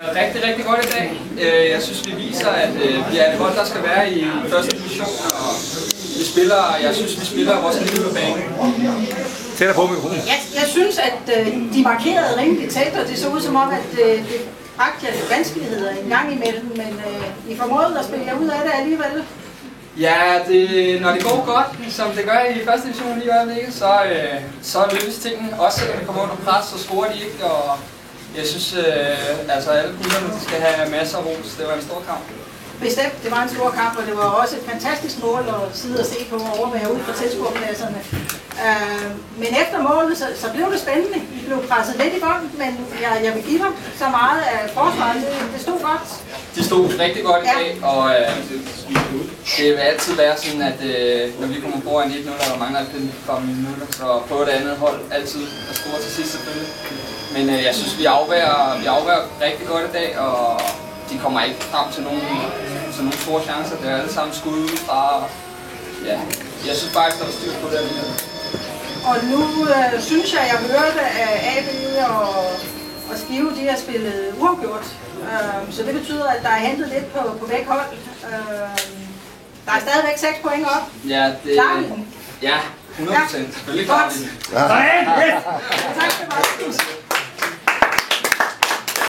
Rigtig, rigtig godt i dag. Jeg synes, vi viser, at vi er et hold, der skal være i første division, og jeg synes, vi spiller vores liv på banen. Tættere på mikrofonen. Jeg synes, at de markerede rimelig tæt, og det så ud som om, at det bragte jer lidt vanskeligheder en gang imellem, men I formåede at spille jer ud af det alligevel. Ja, når det går godt, som det gør i første division lige i øjeblikket, så lykkes tingene. Også selvom vi kommer under pres, så scorer de ikke, og jeg synes, alle gutterne skal have masser af ros. Det var en stor kamp. Bestemt, det var en stor kamp, og det var også et fantastisk mål at sidde og se på og overvære ud fra tilskuerpladserne. Men efter målet, så blev det spændende. I blev presset lidt i bånd, men jeg vil give dem så meget af forsvaret. Det stod godt. De stod rigtig godt i dag, og det vil altid være sådan, at når vi kommer foran 1-0, og der mangler 5 minutter, så prøver det andet hold altid at score til sidst selvfølgelig. Men jeg synes, vi afværger rigtig godt i dag, og de kommer ikke frem til nogle store chancer. Det er alle sammen skud udefra. Ja, jeg synes bare ikke, der er styr på det alligevel. Og nu synes jeg hørte, at AB og Skive de har spillet uafgjort. Så det betyder, at der er hentet lidt på begge hold. Der er stadigvæk 6 point op. Ja, det Klarer vi den? Ja, 100%. Selvfølgelig klarer vi den. Tak for det.